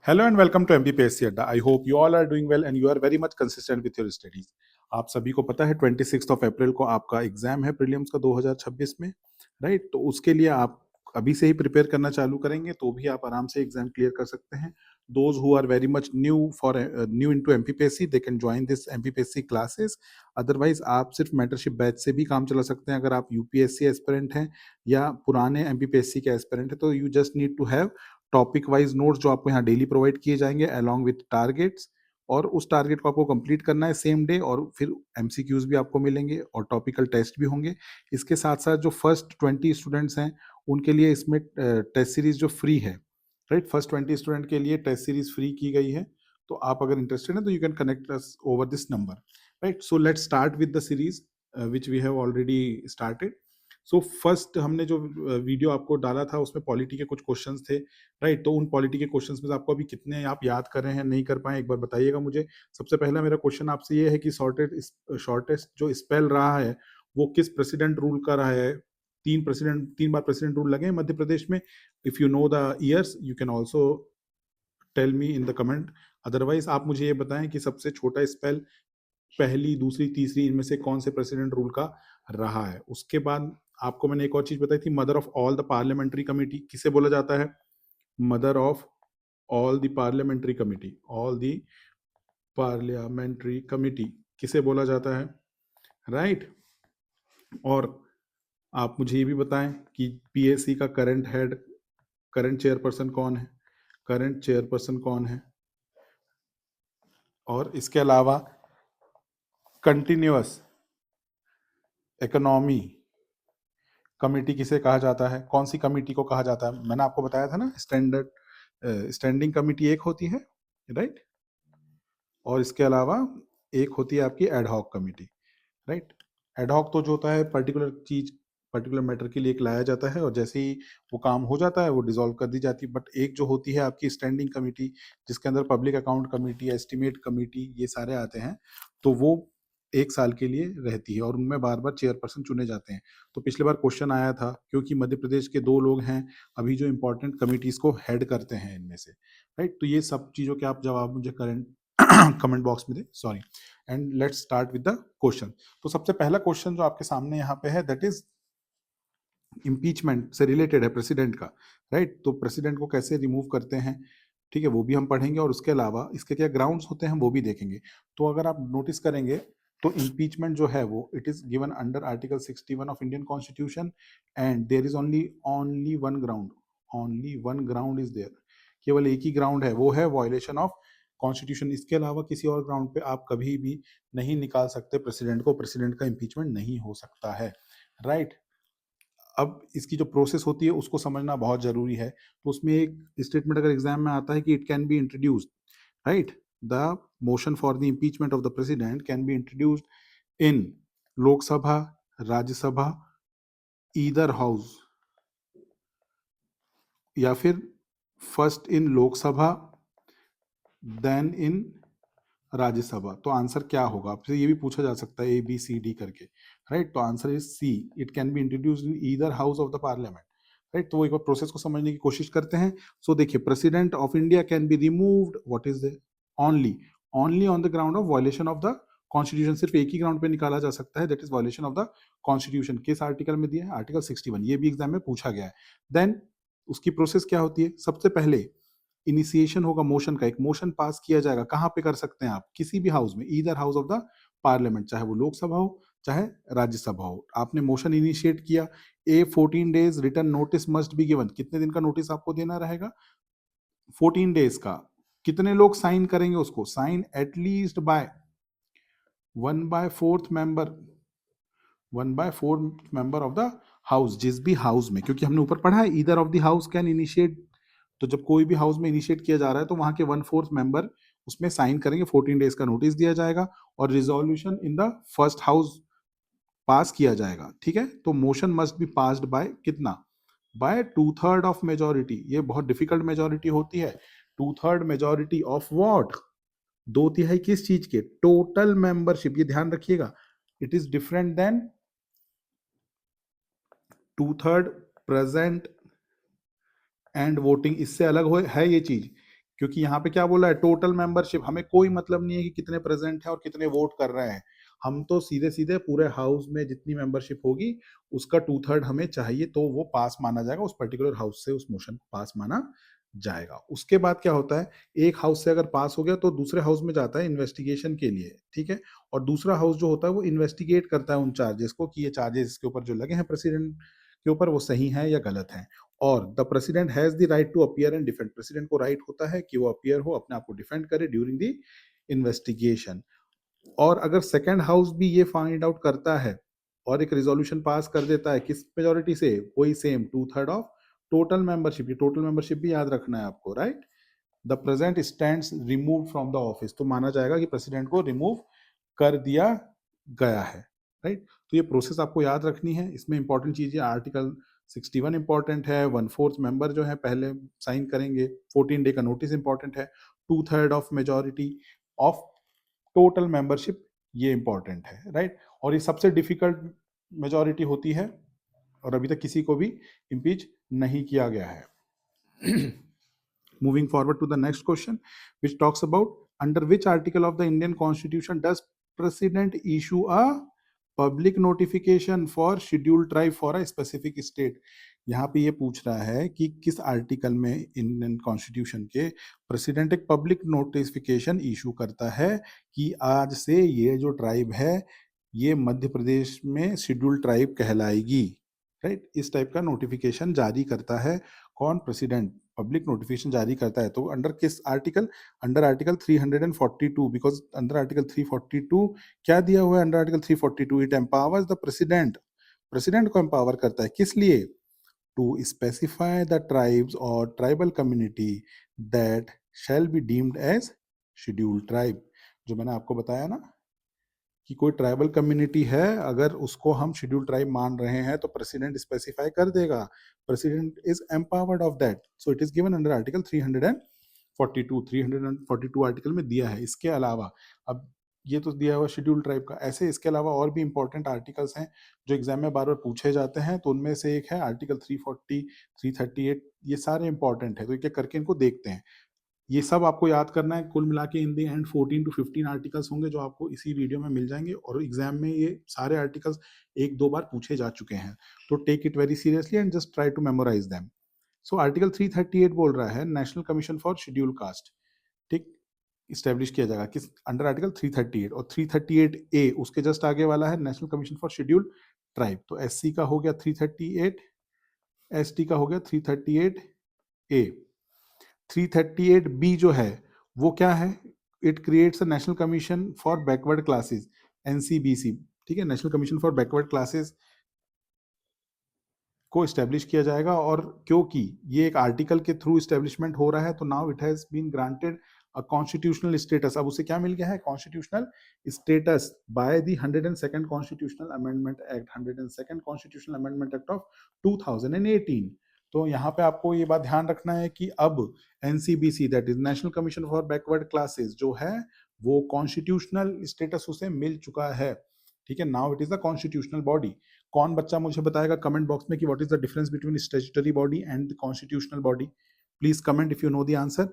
Hello and welcome to MBPSC Adda. I hope you all are doing well and you are very much consistent with your studies. आप सभी को पता है 26 अप्रैल को आपका exam है प्रीलिम्स का 2026 में, राइट? तो उसके लिए आप अभी से ही प्रिपेयर करना चालू करेंगे तो भी आप आराम से एग्जाम क्लियर कर सकते हैं. Those who are very much new into MPPSC, they can join this MPPSC classes. Otherwise आप सिर्फ मेंटरशिप बैच से भी काम चला सकते हैं. अगर आप यूपीएससी एस्पिरेंट हैं या पुराने एमपीपीएससी के एस्पिरेंट हैं तो you just need to have topic wise notes जो आपको यहाँ डेली प्रोवाइड किए जाएंगे अलॉन्ग विथ टारगेट्स, और उस टारगेट को आपको कंप्लीट करना है सेम डे, और फिर एमसीक्यूज भी आपको मिलेंगे और टॉपिकल टेस्ट भी होंगे. इसके साथ साथ जो फर्स्ट 20 स्टूडेंट्स हैं उनके लिए इसमें टेस्ट सीरीज जो फ्री है, राइट? फर्स्ट 20 स्टूडेंट के लिए टेस्ट सीरीज फ्री की गई है. तो आप अगर इंटरेस्टेड हैं तो you can connect us over this number, right? So let's start with the series which we have already started. So first हमने जो वीडियो आपको डाला था उसमें पॉलिटी के कुछ क्वेश्चंस थे, राइट? तो उन पॉलिटी के क्वेश्चंस में से आपको अभी कितने आप याद कर रहे हैं, नहीं कर पाए, एक बार बताइएगा मुझे. सबसे पहला मेरा क्वेश्चन आपसे ये है कि शॉर्टेस्ट जो स्पेल रहा है वो किस प्रेसिडेंट रूल का रहा है? तीन बार प्रेसिडेंट रूल लगे हैं मध्य प्रदेश में. If you know the years you can also tell me in the comment. Otherwise आप मुझे ये बताएं कि सबसे छोटा स्पेल पहली, दूसरी, तीसरी इनमें से कौन से प्रेसिडेंट रूल का रहा है. उसके बाद आपको मैंने एक और चीज बताई थी, mother of all the parliamentary committee किसे बोला जाता है? Mother of all the parliamentary committee, all the parliamentary committee किसे बोला जाता है, राइट? और आप मुझे ये भी बताएं कि पीएससी का करंट हेड, करंट चेयरपर्सन कौन है? करंट चेयरपर्सन कौन है? और इसके अलावा कंटिन्यूअस इकोनॉमी कमेटी किसे कहा जाता है? कौन सी कमेटी को कहा जाता है? मैंने आपको बताया था ना, स्टैंडिंग कमेटी एक होती है, राइट? और इसके अलावा एक होती है आपकी एडहॉक कमेटी, राइट? एडहॉक तो जो होता है पर्टिकुलर चीज, पर्टिकुलर मैटर के लिए एक लाया जाता है और जैसे ही वो काम हो जाता है वो डिसॉल्व कर दी जाती है. बट एक जो होती है आपकी स्टैंडिंग कमेटी जिसके अंदर public account committee, estimate committee, ये सारे आते हैं, तो वो एक साल के लिए रहती है और उनमें बार बार चेयरपर्सन चुने जाते हैं. तो पिछले बार क्वेश्चन आया था क्योंकि मध्य प्रदेश के 2 लोग हैं अभी जो इंपॉर्टेंट कमिटीज को हेड करते हैं इनमें से, राइट? तो ये सब चीजों के आप जवाब मुझे करंट कमेंट बॉक्स में दे, sorry. And let's start with the question. तो सबसे पहला क्वेश्चन जो आपके सामने यहाँ पे है दैट इज इम्पीचमेंट से रिलेटेड है, प्रेसिडेंट का, राइट? तो प्रेसिडेंट को कैसे रिमूव करते हैं, ठीक है, वो भी हम पढ़ेंगे और उसके अलावा इसके क्या ग्राउंड्स होते हैं वो भी देखेंगे. तो अगर आप नोटिस करेंगे तो इम्पीचमेंट जो है वो it is given under article 61 of Indian constitution and there is only one ground is there. केवल एक ही ग्राउंड है, वो है वायलेशन ऑफ कॉन्स्टिट्यूशन. इसके अलावा किसी और ग्राउंड पे आप कभी भी नहीं निकाल सकते प्रेसिडेंट को, प्रेसिडेंट का इम्पीचमेंट नहीं हो सकता है, राइट? अब इसकी जो प्रोसेस होती है उसको समझना बहुत जरूरी है. तो उसमें एक स्टेटमेंट अगर एग्जाम में आता है कि it can be introduced, right? The motion for the impeachment of the president can be introduced in Lok Sabha, Rajya Sabha, either house, या फिर first in Lok Sabha then in Rajya Sabha. तो आंसर क्या होगा आपसे ये भी पूछा जा सकता है, ABCD करके, राइट? तो answer is C, it can be introduced in either house of the parliament, right? तो एक बार प्रोसेस को समझने की कोशिश करते हैं. सो देखिए, president of India can be removed, what is the only on the ground of violation of the constitution. सिर्फ एक ही ग्राउंड पे निकाला जा सकता है, that is violation of the constitution. किस आर्टिकल में दिया है? आर्टिकल 61. ये भी एग्जाम में पूछा गया है. देन उसकी प्रोसेस क्या होती है? सबसे पहले इनिशिएशन होगा मोशन का, एक मोशन पास किया जाएगा. कहां पे कर सकते हैं आप? किसी भी हाउस में, either house of the parliament, चाहे वो लोकसभा हो चाहे राज्यसभा हो. आपने मोशन इनिशिएट किया, 14 days return notice must be given. कितने दिन का नोटिस आपको देना रहेगा? 14 डेज का. कितने लोग साइन करेंगे उसको? Sign at least by 1/4 member, 1/4 member of the house, जिस भी हाउस में, क्योंकि हमने ऊपर पढ़ा है either of the house can initiate. तो जब कोई भी हाउस में इनिशिएट किया जा रहा है तो वहां के 1/4 मेंबर उसमें साइन करेंगे, 14 डेज का नोटिस दिया जाएगा और resolution in the first house pass किया जाएगा, ठीक है? तो motion must be passed by कितना? By 2/3 of majority. ये बहुत डिफिकल्ट मेजोरिटी होती है. 2/3 मेजोरिटी ऑफ व्हाट? 2/3 किस चीज के? Total membership. ये ध्यान रखिएगा, it is different than 2/3 present and voting. इससे अलग है ये चीज क्योंकि यहाँ पे क्या बोला है, टोटल मेंबरशिप, हमें कोई मतलब नहीं है कि कितने प्रेजेंट है और कितने वोट कर रहे हैं। हम तो सीधे सीधे पूरे हाउस में जितनी मेंबरशिप होगी उसका 2/3 हमें चाहिए, तो वो पास माना जाएगा, उस पर्टिकुलर हाउस से उस मोशन को पास माना जाएगा। उसके बाद क्या होता है, एक हाउस से अगर पास हो गया तो दूसरे हाउस में जाता है इन्वेस्टिगेशन के लिए, ठीक है। और दूसरा हाउस जो होता है वो इन्वेस्टिगेट करता है उन चार्जेस को कि ये चार्जेस इसके ऊपर जो लगे हैं प्रेसिडेंट के ऊपर वो सही है या गलत है। और the president has the right to appear and defend, president को राइट होता है कि वो अपीयर हो, अपने आप को डिफेंड करे ड्यूरिंग द इन्वेस्टिगेशन। और अगर सेकंड हाउस भी ये फाइंड आउट करता है और एक रिजोल्यूशन पास कर देता है, किस मेजोरिटी से, वही सेम 2/3 ऑफ टोटल मेंबरशिप, ये टोटल मेंबरशिप भी याद रखना है आपको, right. The present stands remove from the office, तो माना जाएगा कि प्रेसिडेंट को रिमूव कर दिया गया है, राइट। तो ये प्रोसेस आपको याद रखनी है। इसमें इंपॉर्टेंट चीजें, आर्टिकल 61 इंपॉर्टेंट है, 1/4 मेंबर जो है पहले साइन करेंगे, 14 डे का नोटिस इंपॉर्टेंट है, 2/3 of majority of total membership, ये इंपॉर्टेंट है, राइट। और ये सबसे डिफिकल्ट मेजोरिटी होती है और अभी तक किसी को भी इम्पीच नहीं किया गया है। Moving forward to the next question, which talks about under which article of the Indian Constitution does President issue a public notification for scheduled tribe for a specific state? यहाँ पे ये पूछ रहा है कि किस आर्टिकल में इंडियन कॉन्स्टिट्यूशन के प्रेसिडेंट एक पब्लिक नोटिफिकेशन इशू करता है कि आज से ये जो ट्राइब है ये मध्य प्रदेश में शेड्यूल्ड ट्राइब कहलाएगी, राइट। इस टाइप का नोटिफिकेशन जारी करता है कौन, प्रेसिडेंट पब्लिक नोटिफिकेशन जारी करता है। तो अंडर किस आर्टिकल, under article 342, because under article 342 क्या दिया हुआ है, under article 342 it empowers the president, president को एम्पावर करता है किस लिए, टू स्पेसिफाई द ट्राइब्स और tribal community that shall be deemed as scheduled tribe. जो मैंने आपको बताया ना कि कोई ट्राइबल कम्युनिटी है, अगर उसको हम शेड्यूल ट्राइब मान रहे हैं तो प्रेसिडेंट स्पेसिफाई कर देगा, president is empowered of that, so it is given under article 342 article में दिया है। इसके अलावा अब ये तो दिया हुआ शेड्यूल ट्राइब का, ऐसे इसके अलावा और भी इंपॉर्टेंट आर्टिकल्स हैं जो एग्जाम में बार बार पूछे जाते हैं, तो उनमें से एक है आर्टिकल 340, 338, ये सारे इंपॉर्टेंट है, तो एक करके इनको देखते हैं। ये सब आपको याद करना है, कुल मिला के इन दी एंड 14 to 15 आर्टिकल्स होंगे जो आपको इसी वीडियो में मिल जाएंगे, और एग्जाम में ये सारे आर्टिकल्स एक दो बार पूछे जा चुके हैं, तो take it very seriously and just try to memorise them. So article 338 बोल रहा है national commission for schedule caste, ठीक, इस्टेब्लिश किया जाएगा किस, अंडर आर्टिकल 338, और 338 ए उसके जस्ट आगे वाला है national commission for schedule tribe. तो एससी का हो गया 338, एसटी का हो गया 338 ए। 338 बी जो है वो क्या है, it creates a national commission for backward classes, NCBC, ठीक है, national commission for backward classes को स्टैब्लिश किया जाएगा। और क्योंकि ये एक आर्टिकल के थ्रू स्टैब्लिशमेंट हो रहा है तो now it has been granted a constitutional status, अब उसे क्या मिल गया है, constitutional status by the 102nd constitutional amendment act, 102nd constitutional amendment act of 2018। तो यहाँ पे आपको ये बात ध्यान रखना है कि अब NCBC that is national commission for backward classes जो है वो कॉन्स्टिट्यूशनल स्टेटस उसे मिल चुका है, ठीक है, now it is the constitutional body. कौन बच्चा मुझे बताएगा कमेंट बॉक्स में कि what is the difference between statutory body and the constitutional body, please comment if you know the answer.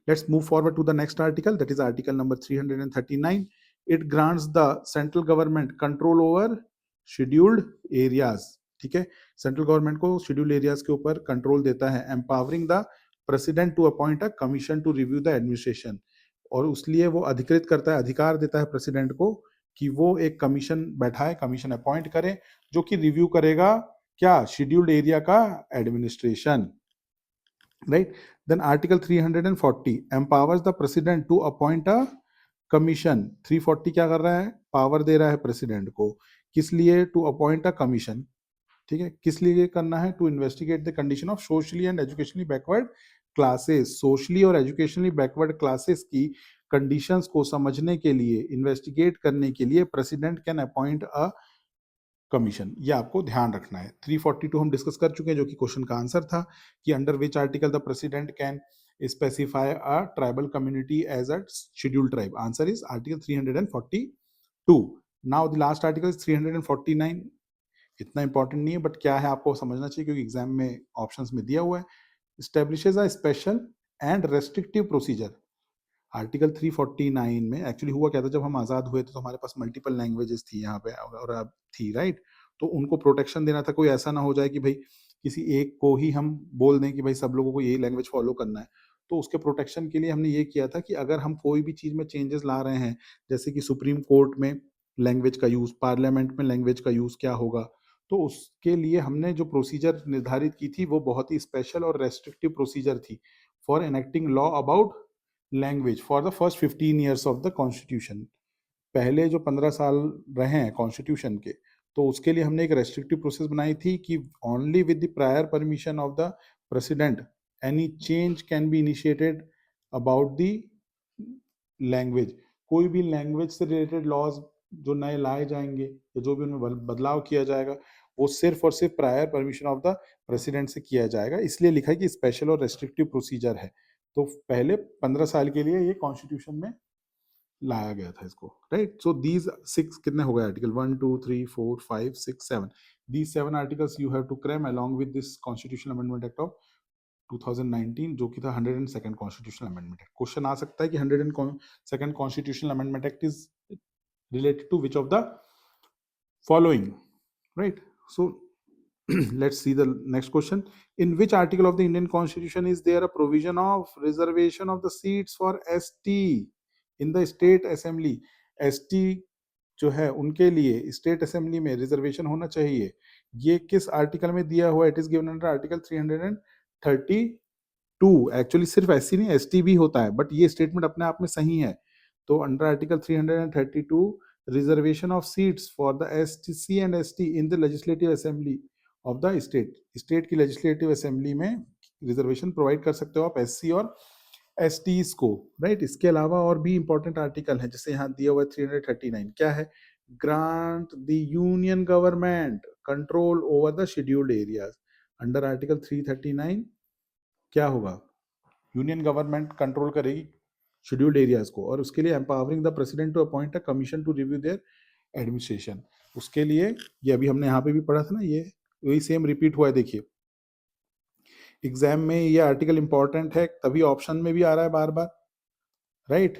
Let's move forward to the next article, that is article number 339. It grants the central government control over scheduled areas, ठीक है, central government को scheduled areas के ऊपर control देता है, empowering the president to appoint a commission to review the administration, और उसलिए वो अधिकृत करता है, अधिकार देता है प्रेसिडेंट को कि वो एक कमीशन बैठाए, कमीशन अपॉइंट करे जो कि रिव्यू करेगा क्या, शेड्यूल्ड एरिया का administration, right. Then article 340 empowers the president to appoint a commission, 340 क्या कर रहा है, पावर दे रहा है प्रेसिडेंट को, किस लिए, टू अपॉइंट अ कमीशन, ठीक है, किस लिए करना है, to investigate the condition of socially and educationally backward classes, socially और एजुकेशनली बैकवर्ड क्लासेस की कंडीशंस को समझने के लिए, इन्वेस्टिगेट करने के लिए president can appoint a commission, ये आपको ध्यान रखना है। 342 हम डिस्कस कर चुके हैं जो कि क्वेश्चन का आंसर था कि under which article the president can specify a tribal community as a scheduled tribe, answer is article 342। Now the last article is 349, इतना इंपॉर्टेंट नहीं है बट क्या है आपको समझना चाहिए क्योंकि एग्जाम में ऑप्शंस में दिया हुआ है, establishes a special and restrictive procedure. Article 349 में एक्चुअली हुआ क्या था, जब हम आज़ाद हुए थे तो हमारे पास मल्टीपल लैंग्वेजेस थी यहाँ पे, और अब थी, राइट। तो उनको प्रोटेक्शन देना था, कोई ऐसा ना हो जाए कि भाई किसी एक को ही हम बोल दें कि भाई सब लोगों को यही लैंग्वेज फॉलो करना है। तो उसके प्रोटेक्शन के लिए हमने ये किया था कि अगर हम कोई भी चीज़ में चेंजेस ला रहे हैं, जैसे कि सुप्रीम कोर्ट में लैंग्वेज का यूज़, पार्लियामेंट में लैंग्वेज का यूज़ क्या होगा, तो उसके लिए हमने जो प्रोसीजर निर्धारित की थी वो बहुत ही स्पेशल और रेस्ट्रिक्टिव प्रोसीजर थी for enacting law about language for the first 15 years of the constitution. पहले जो 15 साल रहे हैं कॉन्स्टिट्यूशन के, तो उसके लिए हमने एक रेस्ट्रिक्टिव प्रोसेस बनाई थी कि only with the prior permission of the president any change can be initiated about the language. कोई भी लैंग्वेज से रिलेटेड लॉज जो नए लाए जाएंगे या जो भी उनमें बदलाव किया जाएगा, वो सिर्फ और सिर्फ prior permission of the president से किया जाएगा। इसलिए लिखा है कि स्पेशल और रेस्ट्रिक्टिव प्रोसीजर है। तो पहले 15 साल के लिए ये कॉन्स्टिट्यूशन में लाया गया था इसको, राइट। सो दीज 6 कितने हो गए article, 1 2 3 4 5 6 7, these 7 articles you have to cram along with this constitutional amendment act of 2019, जो कि था 102nd constitutional amendment act. Question आ सकता है कि 102nd constitutional amendment act is related to which of the following, right? So let's see the next question. In which article of the Indian Constitution is there a provision of reservation of the seats for ST in the state assembly? ST जो है उनके लिए state assembly में reservation होना चाहिए, ये किस article में दिया हुआ है? It is given under article 332। Actually सिर्फ एससी नहीं, एसटी भी होता है, बट ये स्टेटमेंट अपने आप में सही है। तो under article 332 reservation of seats for the SC and ST in the legislative assembly of the state, state की लेजिस्लेटिव असेंबली में रिजर्वेशन प्रोवाइड कर सकते हो आप एससी और एसटीज को, राइट। इसके अलावा और भी इंपॉर्टेंट आर्टिकल है, जैसे यहाँ दिया हुआ है 339, क्या है? Grant the union government control over the scheduled areas. Under article 339 क्या होगा? यूनियन गवर्नमेंट कंट्रोल करेगी शेड्यूल्ड एरियाज को, और उसके लिए empowering the president to appoint a commission to review their administration. उसके लिए ये अभी हमने यहाँ पे भी पढ़ा था ना, ये वही सेम रिपीट हुआ है। देखिए एग्जाम में ये आर्टिकल इंपॉर्टेंट है, तभी ऑप्शन में भी आ रहा है बार बार, राइट।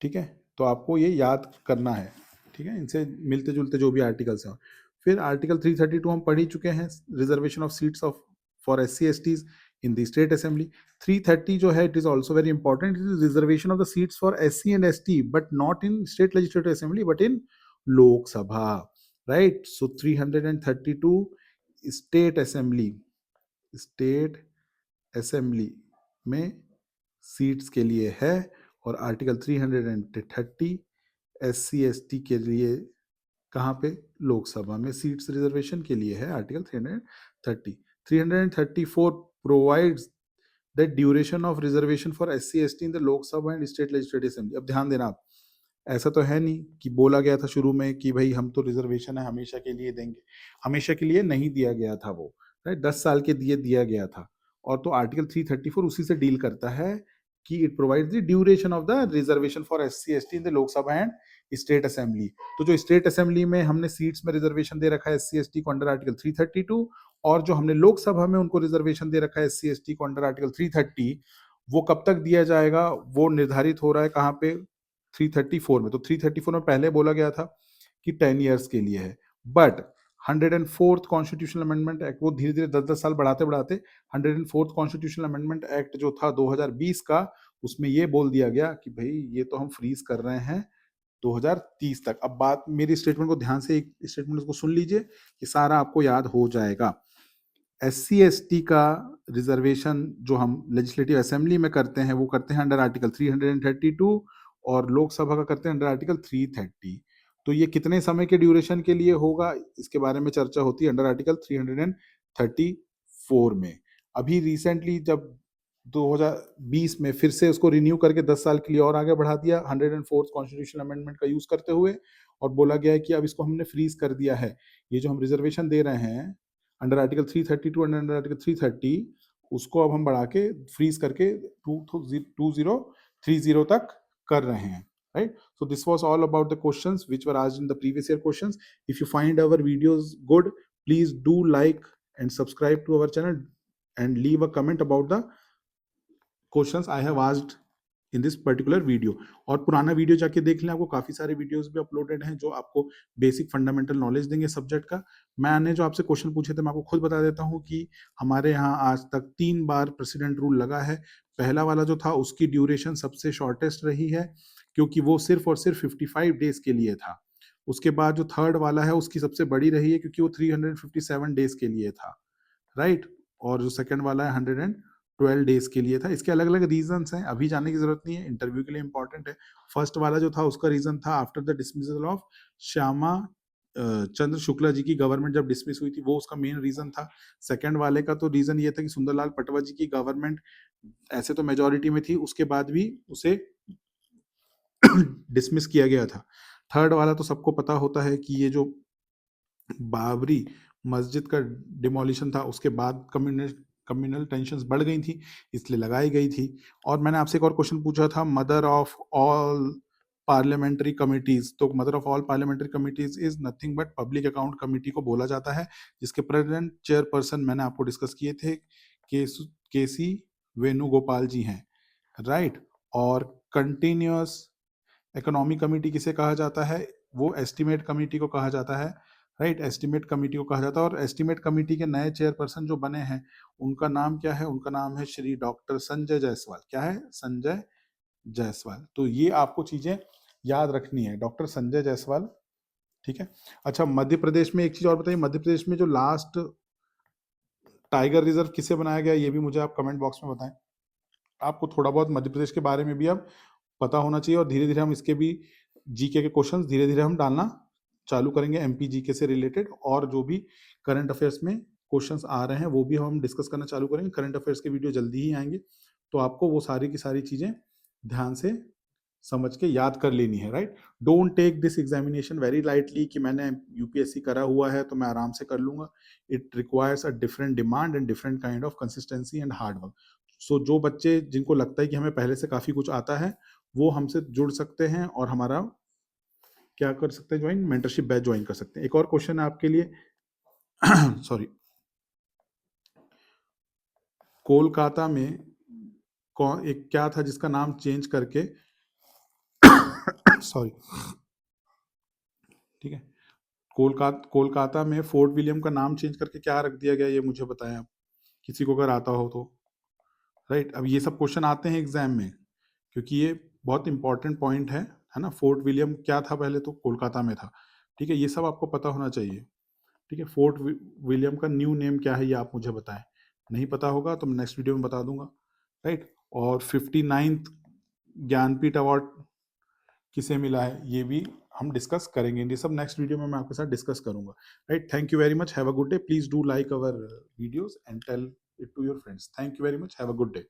ठीक है, तो आपको ये याद करना है, ठीक है, इनसे मिलते जुलते जो भी आर्टिकल्स हैं। फिर आर्टिकल 332 हम पढ़ ही चुके हैं, reservation of seats of for SC STs in the state assembly. 330 जो है, it is also very important, it is reservation of the seats for SC and ST but not in state legislative assembly but in Lok Sabha, right. So 332 state assembly, state assembly में seats के लिए है, और article 330 SC ST के लिए कहाँ पे? लोकसभा में सीट्स रिजर्वेशन के लिए है, article 330। 334 provides the duration of reservation for SC ST in the Lok Sabha and state legislative assembly. अब ध्यान देना आप, ऐसा तो है नहीं कि बोला गया था शुरू में कि भाई हम तो रिजर्वेशन है हमेशा के लिए देंगे, हमेशा के लिए नहीं दिया गया था वो, राइट। 10 साल के लिए दिया गया था। और तो आर्टिकल 334 उसी से डील करता है कि it provides the duration of the reservation for SC ST in the Lok Sabha and state assembly. तो जो स्टेट असेंबली में हमने सीट्स में रिजर्वेशन दे रखा है एससी एसटी को अंडर आर्टिकल 332, और जो हमने लोकसभा में उनको रिजर्वेशन दे रखा है एससी एसटी को अंडर आर्टिकल 330, वो कब तक दिया जाएगा वो निर्धारित हो रहा है कहाँ पे? 334 में। तो 334 में पहले बोला गया था कि 10 ईयर्स के लिए है, but 104th constitutional amendment act, वो धीरे धीरे 10-10 साल बढ़ाते बढ़ाते 104th कॉन्स्टिट्यूशनल अमेंडमेंट एक्ट जो था 2020 का, उसमें ये बोल दिया गया कि भाई ये तो हम फ्रीज कर रहे हैं 2030 तक। अब बात मेरी स्टेटमेंट को ध्यान से, एक स्टेटमेंट को सुन लीजिए कि सारा आपको याद हो जाएगा। एससी एसटी का रिजर्वेशन जो हम लेजिस्लेटिव असेंबली में करते हैं वो करते हैं अंडर आर्टिकल 332, और लोकसभा का करते हैं अंडर आर्टिकल 330। तो ये कितने समय के ड्यूरेशन के लिए होगा, इसके बारे में चर्चा होती है अंडर आर्टिकल 334 में। अभी रिसेंटली जब 2020 में फिर से उसको रिन्यू करके 10 साल के लिए और आगे बढ़ा दिया 104th कॉन्स्टिट्यूशनल अमेंडमेंट का यूज करते हुए, और बोला गया है कि अब इसको हमने फ्रीज कर दिया है। ये जो हम रिजर्वेशन दे रहे हैं under article 332 and under article 330, उसको अब हम बढ़ा के फ्रीज करके 2030 तक कर रहे हैं, right? So this was all about the questions which were asked in the previous year questions. If you find our videos good, please do like and subscribe to our channel and leave a comment about the questions I have asked in this particular video. और पुराना video जाके देख लें, आपको काफी सारे videos भी uploaded हैं जो आपको बेसिक फंडामेंटल नॉलेज देंगे सब्जेक्ट का। मैंने जो आपसे क्वेश्चन पूछे थे मैं आपको खुद बता देता हूँ कि हमारे यहाँ आज तक 3 बार प्रेसिडेंट रूल लगा है। पहला वाला जो था उसकी ड्यूरेशन सबसे शॉर्टेस्ट रही है क्योंकि वो सिर्फ और सिर्फ 55 डेज के लिए था। उसके बाद जो थर्ड वाला है उसकी सबसे बड़ी रही है क्योंकि वो 357 डेज के लिए था, राइट। और जो सेकंड वाला है 112 डेज के लिए था। इसके अलग अलग रीजंस हैं, अभी जाने की जरूरत नहीं है, इंटरव्यू के लिए इंपॉर्टेंट है। फर्स्ट वाला जो था उसका रीजन था after the dismissal of Shyama Chandra Shukla ji की गवर्नमेंट जब डिसमिस हुई थी, वो उसका मेन रीजन था। सेकंड वाले का तो रीजन ये था कि सुंदरलाल पटवा जी की गवर्नमेंट ऐसे तो मेजोरिटी में थी, उसके बाद भी उसे डिसमिस किया गया था। थर्ड वाला तो सबको पता होता है कि ये जो बाबरी मस्जिद का डिमोलिशन था उसके बाद कम्युनल टेंशंस बढ़ गई थी, इसलिए लगाई गई थी। और मैंने आपसे एक और क्वेश्चन पूछा था, mother of all parliamentary committees, तो mother of all parliamentary committees is nothing but public account committee को बोला जाता है, जिसके प्रेसिडेंट चेयरपर्सन मैंने आपको डिस्कस किए थे के सी वेणुगोपाल जी हैं, राइट। और कंटिन्यूअस इकोनॉमिक कमेटी किसे कहा जाता है, वो एस्टिमेट कमेटी को कहा जाता है, राइट। एस्टिमेट कमेटी को कहा जाता है। और एस्टिमेट कमेटी के नए चेयरपर्सन जो बने हैं उनका नाम क्या है, उनका नाम है श्री डॉक्टर संजय जायसवाल। क्या है, संजय जायसवाल। तो ये आपको चीजें याद रखनी है, डॉक्टर संजय जायसवाल, ठीक है। अच्छा, मध्य प्रदेश में एक चीज और बताइए, मध्य प्रदेश में जो लास्ट टाइगर रिजर्व किसे बनाया गया, ये भी मुझे आप कमेंट बॉक्स में बताएं। आपको थोड़ा बहुत मध्य प्रदेश के बारे में भी अब पता होना चाहिए और धीरे धीरे हम इसके भी जीके के क्वेश्चंस धीरे धीरे हम डालना चालू करेंगे एमपी जीके से रिलेटेड। और जो भी करंट अफेयर्स में क्वेश्चंस आ रहे हैं वो भी हम डिस्कस करना चालू करेंगे। करंट अफेयर्स के वीडियो जल्दी ही आएंगे, तो आपको वो सारी की सारी चीजें ध्यान से समझ के याद कर लेनी है, right. Don't take this examination very lightly कि मैंने यूपीएससी करा हुआ है तो मैं आराम से कर लूंगा। It requires a different demand and different kind of consistency and hard work. So जो बच्चे जिनको लगता है कि हमें पहले से काफी कुछ आता है वो हमसे जुड़ सकते हैं और हमारा क्या कर सकते हैं, ज्वाइन मेंटरशिप बैच ज्वाइन कर सकते हैं। एक और क्वेश्चन है आपके लिए सॉरी, कोलकाता में कौन एक क्या था जिसका नाम चेंज करके सॉरी, ठीक है, कोलकाता में फोर्ट विलियम का नाम चेंज करके क्या रख दिया गया, ये मुझे बताएं आप, किसी को अगर आता हो तो, राइट। अब ये सब क्वेश्चन आते हैं एग्जाम में क्योंकि ये बहुत इंपॉर्टेंट पॉइंट है ना। फोर्ट विलियम क्या था, पहले तो कोलकाता में था, ठीक है, ये सब आपको पता होना चाहिए, ठीक है। फोर्ट विलियम का न्यू नेम क्या है ये आप मुझे बताएं, नहीं पता होगा तो मैं नेक्स्ट वीडियो में बता दूंगा, राइट। और 59th ज्ञानपीठ अवार्ड किसे मिला है ये भी हम डिस्कस करेंगे, ये सब नेक्स्ट वीडियो में मैं आपके साथ डिस्कस करूंगा, right. Thank you very much, have a good day, please do like our videos and tell it to your friends. Thank you very much, have a good day.